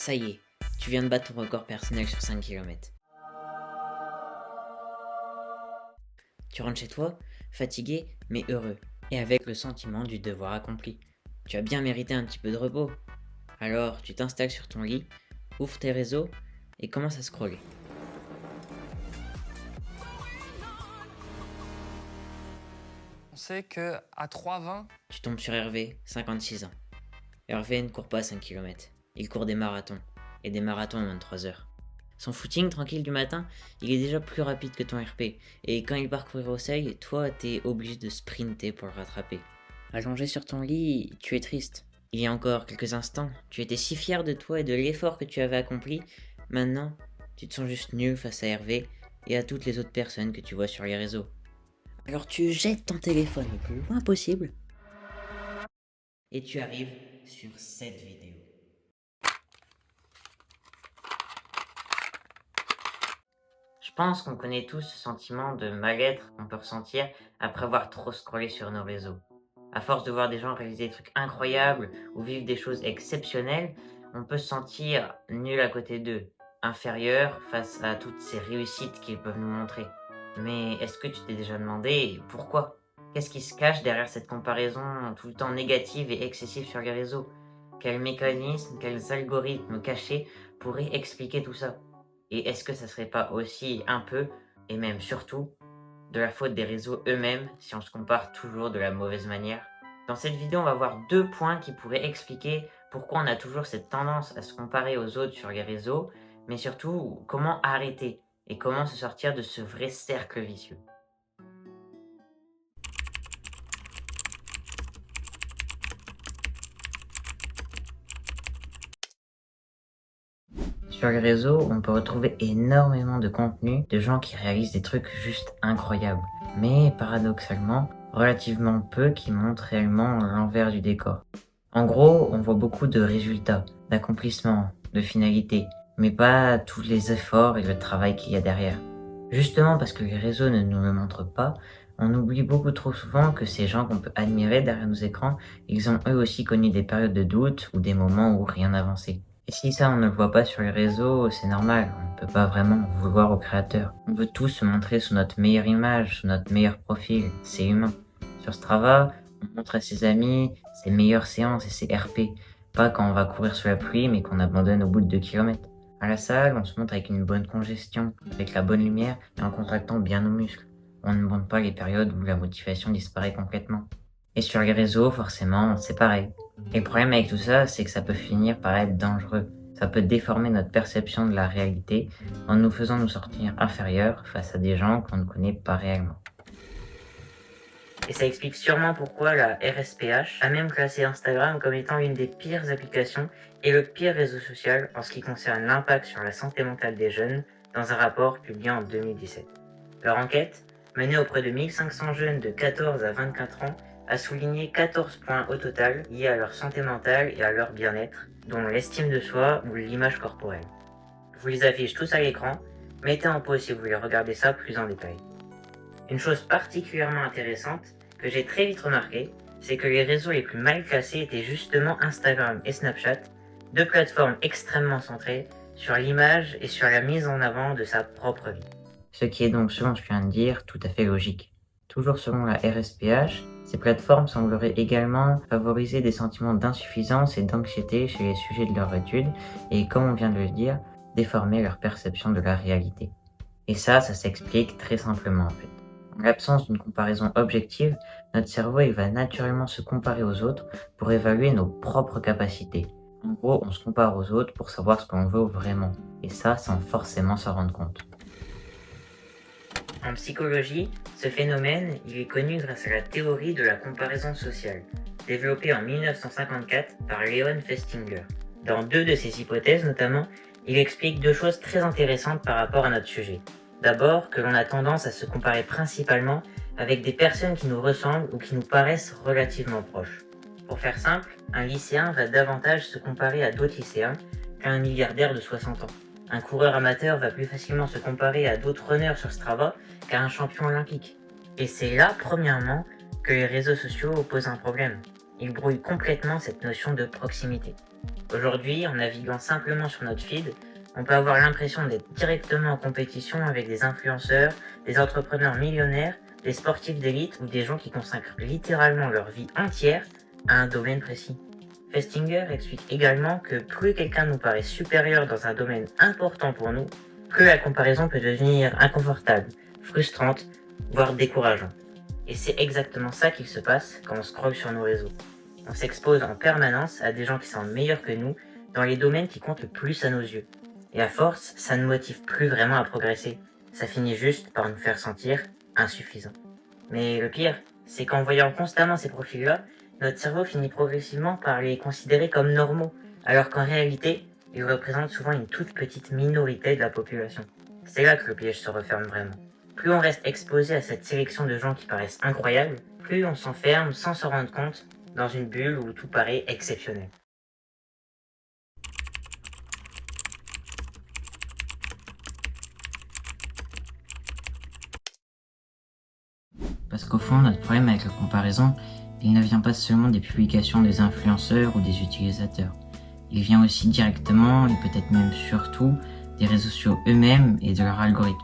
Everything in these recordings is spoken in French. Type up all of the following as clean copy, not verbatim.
Ça y est, tu viens de battre ton record personnel sur 5 km. Tu rentres chez toi, fatigué mais heureux, et avec le sentiment du devoir accompli. Tu as bien mérité un petit peu de repos. Alors tu t'installes sur ton lit, ouvres tes réseaux et commences à scroller. On sait qu'à 3,20, Tu tombes sur Hervé, 56 ans. Hervé ne court pas 5 km, il court des marathons, et des marathons en moins de 3 heures. Son footing tranquille du matin, il est déjà plus rapide que ton RP, et quand il parcourt au seuil, toi t'es obligé de sprinter pour le rattraper. Allongé sur ton lit, tu es triste. Il y a encore quelques instants, tu étais si fier de toi et de l'effort que tu avais accompli. Maintenant, tu te sens juste nul face à Hervé et à toutes les autres personnes que tu vois sur les réseaux. Alors tu jettes ton téléphone le plus loin possible et tu arrives sur cette vidéo. Je pense qu'on connaît tous ce sentiment de mal-être qu'on peut ressentir après avoir trop scrollé sur nos réseaux. À force de voir des gens réaliser des trucs incroyables ou vivre des choses exceptionnelles, on peut se sentir nul à côté d'eux, inférieur face à toutes ces réussites qu'ils peuvent nous montrer. Mais est-ce que tu t'es déjà demandé pourquoi? Qu'est-ce qui se cache derrière cette comparaison tout le temps négative et excessive sur les réseaux? Quels mécanismes, quels algorithmes cachés pourraient expliquer tout ça? Et est-ce que ça serait pas aussi un peu, et même surtout, de la faute des réseaux eux-mêmes si on se compare toujours de la mauvaise manière? Dans cette vidéo, on va voir 2 points qui pourraient expliquer pourquoi on a toujours cette tendance à se comparer aux autres sur les réseaux, mais surtout comment arrêter et comment se sortir de ce vrai cercle vicieux. Sur les réseaux, on peut retrouver énormément de contenu de gens qui réalisent des trucs juste incroyables, mais paradoxalement, relativement peu qui montrent réellement l'envers du décor. En gros, on voit beaucoup de résultats, d'accomplissements, de finalités, mais pas tous les efforts et le travail qu'il y a derrière. Justement parce que les réseaux ne nous le montrent pas, on oublie beaucoup trop souvent que ces gens qu'on peut admirer derrière nos écrans, ils ont eux aussi connu des périodes de doute ou des moments où rien n'avançait. Et si ça on ne le voit pas sur les réseaux, c'est normal, on ne peut pas vraiment vouloir au créateur. On veut tous se montrer sous notre meilleure image, sous notre meilleur profil, c'est humain. Sur Strava, on montre à ses amis ses meilleures séances et ses RP, pas quand on va courir sous la pluie mais qu'on abandonne au bout de 2 km. À la salle, on se montre avec une bonne congestion, avec la bonne lumière et en contractant bien nos muscles. On ne montre pas les périodes où la motivation disparaît complètement. Et sur les réseaux, forcément, c'est pareil. Et le problème avec tout ça, c'est que ça peut finir par être dangereux. Ça peut déformer notre perception de la réalité en nous faisant nous sortir inférieurs face à des gens qu'on ne connaît pas réellement. Et ça explique sûrement pourquoi la RSPH a même classé Instagram comme étant l'une des pires applications et le pire réseau social en ce qui concerne l'impact sur la santé mentale des jeunes dans un rapport publié en 2017. Leur enquête, menée auprès de 1500 jeunes de 14 à 24 ans, a souligné 14 points au total liés à leur santé mentale et à leur bien-être, dont l'estime de soi ou l'image corporelle. Je vous les affiche tous à l'écran, mettez en pause si vous voulez regarder ça plus en détail. Une chose particulièrement intéressante que j'ai très vite remarqué, c'est que les réseaux les plus mal classés étaient justement Instagram et Snapchat, deux plateformes extrêmement centrées sur l'image et sur la mise en avant de sa propre vie. Ce qui est donc, selon ce que je viens de dire, tout à fait logique. Toujours selon la RSPH, ces plateformes sembleraient également favoriser des sentiments d'insuffisance et d'anxiété chez les sujets de leur étude et, comme on vient de le dire, déformer leur perception de la réalité. Et ça s'explique très simplement en fait. En l'absence d'une comparaison objective, notre cerveau il va naturellement se comparer aux autres pour évaluer nos propres capacités. En gros, on se compare aux autres pour savoir ce qu'on veut vraiment, et ça sans forcément s'en rendre compte. En psychologie, ce phénomène il est connu grâce à la théorie de la comparaison sociale, développée en 1954 par Leon Festinger. Dans deux de ses hypothèses notamment, il explique deux choses très intéressantes par rapport à notre sujet. D'abord, que l'on a tendance à se comparer principalement avec des personnes qui nous ressemblent ou qui nous paraissent relativement proches. Pour faire simple, un lycéen va davantage se comparer à d'autres lycéens qu'à un milliardaire de 60 ans. Un coureur amateur va plus facilement se comparer à d'autres runners sur Strava qu'à un champion olympique. Et c'est là, premièrement, que les réseaux sociaux posent un problème. il brouille complètement cette notion de proximité. Aujourd'hui, en naviguant simplement sur notre feed, on peut avoir l'impression d'être directement en compétition avec des influenceurs, des entrepreneurs millionnaires, des sportifs d'élite ou des gens qui consacrent littéralement leur vie entière à un domaine précis. Festinger explique également que plus quelqu'un nous paraît supérieur dans un domaine important pour nous, plus la comparaison peut devenir inconfortable, frustrante, voire décourageante. Et c'est exactement ça qu'il se passe quand on scrolle sur nos réseaux. On s'expose en permanence à des gens qui sont meilleurs que nous dans les domaines qui comptent le plus à nos yeux. Et à force, ça ne motive plus vraiment à progresser. Ça finit juste par nous faire sentir insuffisants. Mais le pire, c'est qu'en voyant constamment ces profils-là, notre cerveau finit progressivement par les considérer comme normaux, alors qu'en réalité, ils représentent souvent une toute petite minorité de la population. C'est là que le piège se referme vraiment. Plus on reste exposé à cette sélection de gens qui paraissent incroyables, plus on s'enferme sans s'en rendre compte dans une bulle où tout paraît exceptionnel. Parce qu'au fond, notre problème avec la comparaison, il ne vient pas seulement des publications des influenceurs ou des utilisateurs. Il vient aussi directement, et peut-être même surtout, des réseaux sociaux eux-mêmes et de leur algorithme.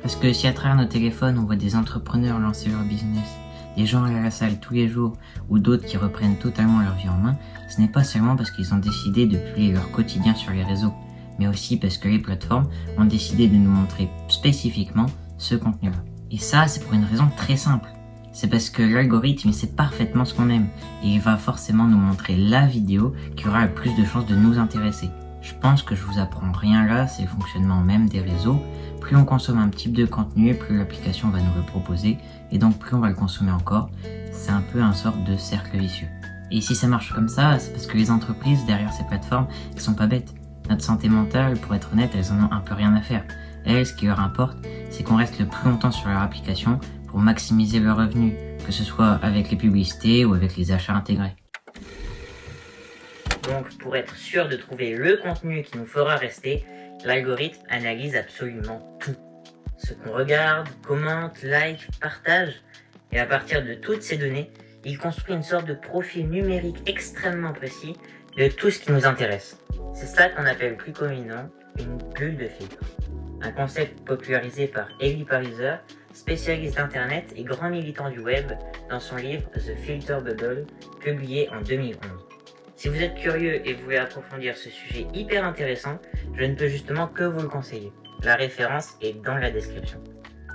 Parce que si à travers nos téléphones on voit des entrepreneurs lancer leur business, des gens aller à la salle tous les jours, ou d'autres qui reprennent totalement leur vie en main, ce n'est pas seulement parce qu'ils ont décidé de publier leur quotidien sur les réseaux, mais aussi parce que les plateformes ont décidé de nous montrer spécifiquement ce contenu-là. Et ça, c'est pour une raison très simple. C'est parce que l'algorithme, il sait parfaitement ce qu'on aime, et il va forcément nous montrer la vidéo qui aura le plus de chances de nous intéresser. Je pense que je vous apprends rien là, c'est le fonctionnement même des réseaux. Plus on consomme un type de contenu, plus l'application va nous le proposer, et donc plus on va le consommer encore. C'est un peu un sorte de cercle vicieux. Et si ça marche comme ça, c'est parce que les entreprises derrière ces plateformes, elles sont pas bêtes. Notre santé mentale, pour être honnête, elles en ont un peu rien à faire. Elles, ce qui leur importe, c'est qu'on reste le plus longtemps sur leur application pour maximiser leurs revenus, que ce soit avec les publicités ou avec les achats intégrés. Donc, pour être sûr de trouver le contenu qui nous fera rester, l'algorithme analyse absolument tout. Ce qu'on regarde, commente, like, partage, et à partir de toutes ces données, il construit une sorte de profil numérique extrêmement précis de tout ce qui nous intéresse. C'est ça qu'on appelle plus communément une bulle de filtre. Un concept popularisé par Eli Pariser, spécialiste d'internet et grand militant du web, dans son livre The Filter Bubble, publié en 2011. Si vous êtes curieux et voulez approfondir ce sujet hyper intéressant, je ne peux justement que vous le conseiller. La référence est dans la description.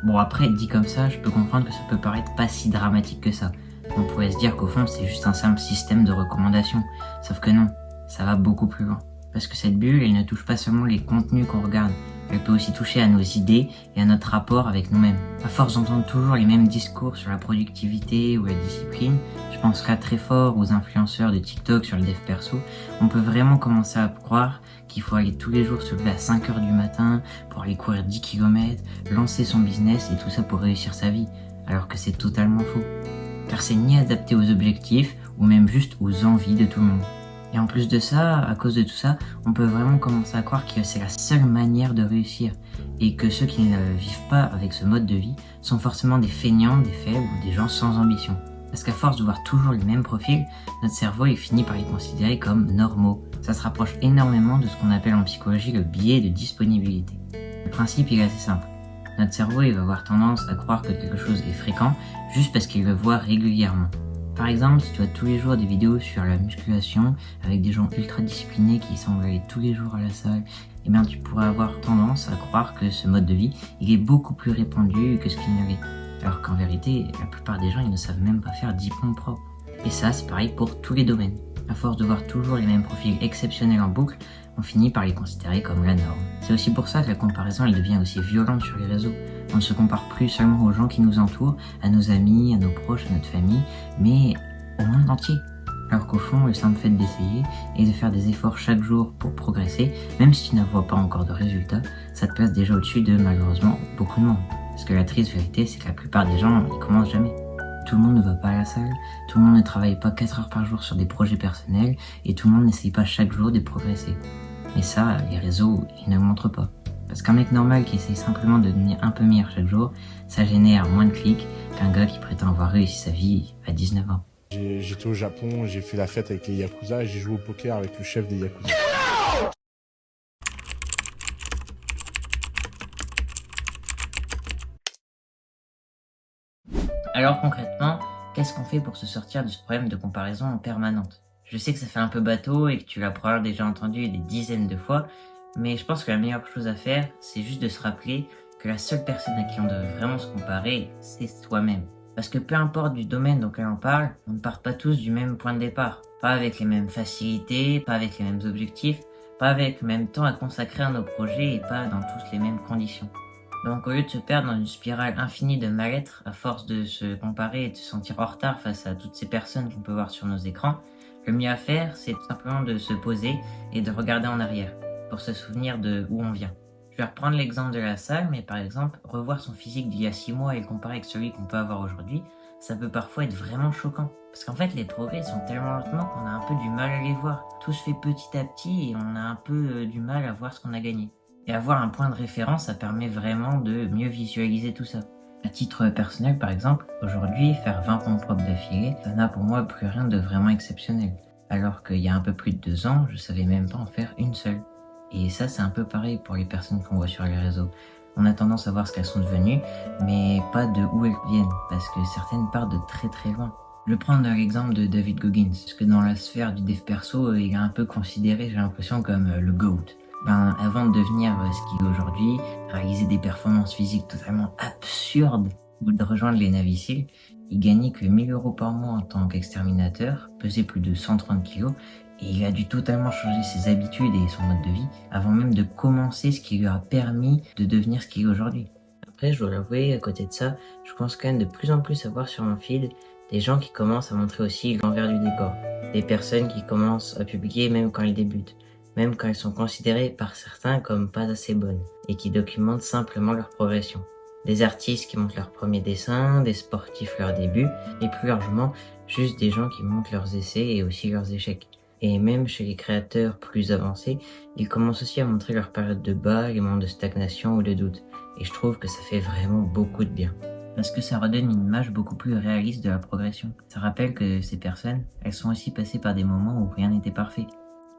Bon, après, dit comme ça, je peux comprendre que ça peut paraître pas si dramatique que ça. On pourrait se dire qu'au fond, c'est juste un simple système de recommandation. Sauf que non, ça va beaucoup plus loin. Parce que cette bulle, elle ne touche pas seulement les contenus qu'on regarde, elle peut aussi toucher à nos idées et à notre rapport avec nous-mêmes. À force d'entendre toujours les mêmes discours sur la productivité ou la discipline, je pense là très fort aux influenceurs de TikTok sur le dev perso, on peut vraiment commencer à croire qu'il faut aller tous les jours se lever à 5h du matin pour aller courir 10 km, lancer son business et tout ça pour réussir sa vie, alors que c'est totalement faux. Car c'est ni adapté aux objectifs ou même juste aux envies de tout le monde. Et en plus de ça, à cause de tout ça, on peut vraiment commencer à croire que c'est la seule manière de réussir et que ceux qui ne vivent pas avec ce mode de vie sont forcément des feignants, des faibles ou des gens sans ambition. Parce qu'à force de voir toujours les mêmes profils, notre cerveau il finit par les considérer comme normaux. Ça se rapproche énormément de ce qu'on appelle en psychologie le biais de disponibilité. Le principe il est assez simple. Notre cerveau il va avoir tendance à croire que quelque chose est fréquent juste parce qu'il le voit régulièrement. Par exemple, si tu as tous les jours des vidéos sur la musculation avec des gens ultra disciplinés qui semblent aller tous les jours à la salle, eh bien tu pourrais avoir tendance à croire que ce mode de vie il est beaucoup plus répandu que ce qu'il ne l'est. Alors qu'en vérité, la plupart des gens ils ne savent même pas faire 10 pompes propres. Et ça, c'est pareil pour tous les domaines. À force de voir toujours les mêmes profils exceptionnels en boucle, on finit par les considérer comme la norme. C'est aussi pour ça que la comparaison elle devient aussi violente sur les réseaux. On ne se compare plus seulement aux gens qui nous entourent, à nos amis, à nos proches, à notre famille, mais au monde entier. Alors qu'au fond, le simple fait d'essayer et de faire des efforts chaque jour pour progresser, même si tu ne vois pas encore de résultats, ça te place déjà au-dessus de malheureusement beaucoup de monde. Parce que la triste vérité, c'est que la plupart des gens, ils commencent jamais. Tout le monde ne va pas à la salle, tout le monde ne travaille pas 4 heures par jour sur des projets personnels et tout le monde n'essaye pas chaque jour de progresser. Et ça, les réseaux, ils ne le montrent pas. Parce qu'un mec normal qui essaye simplement de devenir un peu meilleur chaque jour, ça génère moins de clics qu'un gars qui prétend avoir réussi sa vie à 19 ans. J'étais au Japon, j'ai fait la fête avec les Yakuza et j'ai joué au poker avec le chef des Yakuza. Alors concrètement, qu'est-ce qu'on fait pour se sortir de ce problème de comparaison en permanente? Je sais que ça fait un peu bateau et que tu l'as probablement déjà entendu des dizaines de fois, mais je pense que la meilleure chose à faire, c'est juste de se rappeler que la seule personne à qui on doit vraiment se comparer, c'est soi-même. Parce que peu importe du domaine dans lequel on parle, on ne part pas tous du même point de départ. Pas avec les mêmes facilités, pas avec les mêmes objectifs, pas avec le même temps à consacrer à nos projets et pas dans tous les mêmes conditions. Donc au lieu de se perdre dans une spirale infinie de mal-être à force de se comparer et de se sentir en retard face à toutes ces personnes qu'on peut voir sur nos écrans, le mieux à faire, c'est tout simplement de se poser et de regarder en arrière pour se souvenir de où on vient. Je vais reprendre l'exemple de la salle, mais par exemple, revoir son physique d'il y a 6 mois et le comparer avec celui qu'on peut avoir aujourd'hui, ça peut parfois être vraiment choquant. Parce qu'en fait, les progrès sont tellement lentement qu'on a un peu du mal à les voir. Tout se fait petit à petit et on a un peu du mal à voir ce qu'on a gagné. Et avoir un point de référence, ça permet vraiment de mieux visualiser tout ça. À titre personnel, par exemple, aujourd'hui, faire 20 pompes propres d'affilée, ça n'a pour moi plus rien de vraiment exceptionnel. Alors qu'il y a un peu plus de 2 ans, je savais même pas en faire une seule. Et ça, c'est un peu pareil pour les personnes qu'on voit sur les réseaux. On a tendance à voir ce qu'elles sont devenues, mais pas de où elles viennent, parce que certaines partent de très très loin. Je vais prendre l'exemple de David Goggins, parce que dans la sphère du dev perso, il est un peu considéré, j'ai l'impression, comme le GOAT. Avant de devenir ce qu'il est aujourd'hui, réaliser des performances physiques totalement absurdes ou de rejoindre les Navy Seals, il gagnait que 1 000 € par mois en tant qu'exterminateur, pesait plus de 130 kilos, et il a dû totalement changer ses habitudes et son mode de vie avant même de commencer ce qui lui a permis de devenir ce qu'il est aujourd'hui. Après, je dois l'avouer, à côté de ça, je pense quand même de plus en plus à voir sur mon feed des gens qui commencent à montrer aussi l'envers du décor. Des personnes qui commencent à publier même quand elles débutent, même quand elles sont considérées par certains comme pas assez bonnes, et qui documentent simplement leur progression. Des artistes qui montrent leurs premiers dessins, des sportifs leurs débuts, et plus largement, juste des gens qui montrent leurs essais et aussi leurs échecs. Et même chez les créateurs plus avancés, ils commencent aussi à montrer leurs périodes de bas, les moments de stagnation ou de doute. Et je trouve que ça fait vraiment beaucoup de bien. Parce que ça redonne une image beaucoup plus réaliste de la progression. Ça rappelle que ces personnes, elles sont aussi passées par des moments où rien n'était parfait.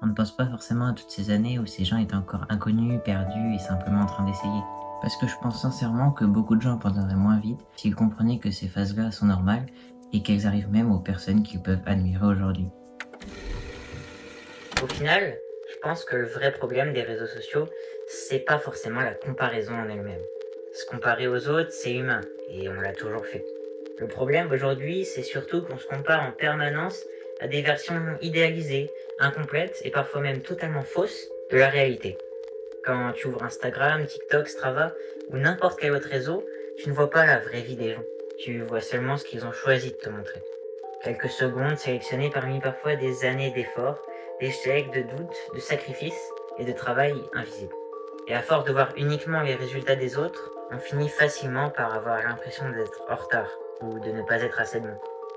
On ne pense pas forcément à toutes ces années où ces gens étaient encore inconnus, perdus et simplement en train d'essayer. Parce que je pense sincèrement que beaucoup de gens prendraient moins vite s'ils comprenaient que ces phases-là sont normales et qu'elles arrivent même aux personnes qu'ils peuvent admirer aujourd'hui. Au final, je pense que le vrai problème des réseaux sociaux, c'est pas forcément la comparaison en elle-même. Se comparer aux autres, c'est humain, et on l'a toujours fait. Le problème aujourd'hui, c'est surtout qu'on se compare en permanence à des versions idéalisées, incomplètes et parfois même totalement fausses de la réalité. Quand tu ouvres Instagram, TikTok, Strava ou n'importe quel autre réseau, tu ne vois pas la vraie vie des gens. Tu vois seulement ce qu'ils ont choisi de te montrer. Quelques secondes sélectionnées parmi parfois des années d'efforts, d'échecs, de doutes, de sacrifices et de travail invisible. Et à force de voir uniquement les résultats des autres, on finit facilement par avoir l'impression d'être en retard ou de ne pas être assez bon.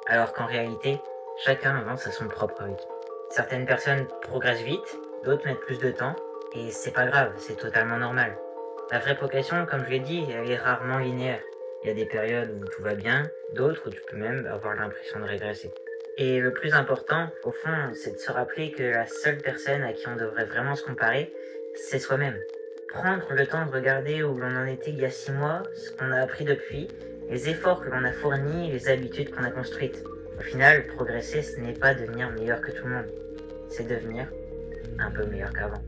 Alors qu'en réalité, chacun avance à son propre rythme. Certaines personnes progressent vite, d'autres mettent plus de temps, et c'est pas grave, c'est totalement normal. La vraie progression, comme je l'ai dit, elle est rarement linéaire. Il y a des périodes où tout va bien, d'autres où tu peux même avoir l'impression de régresser. Et le plus important, au fond, c'est de se rappeler que la seule personne à qui on devrait vraiment se comparer, c'est soi-même. Prendre le temps de regarder où l'on en était il y a 6 mois, ce qu'on a appris depuis, les efforts que l'on a fournis, les habitudes qu'on a construites. Au final, progresser, ce n'est pas devenir meilleur que tout le monde, c'est devenir un peu meilleur qu'avant.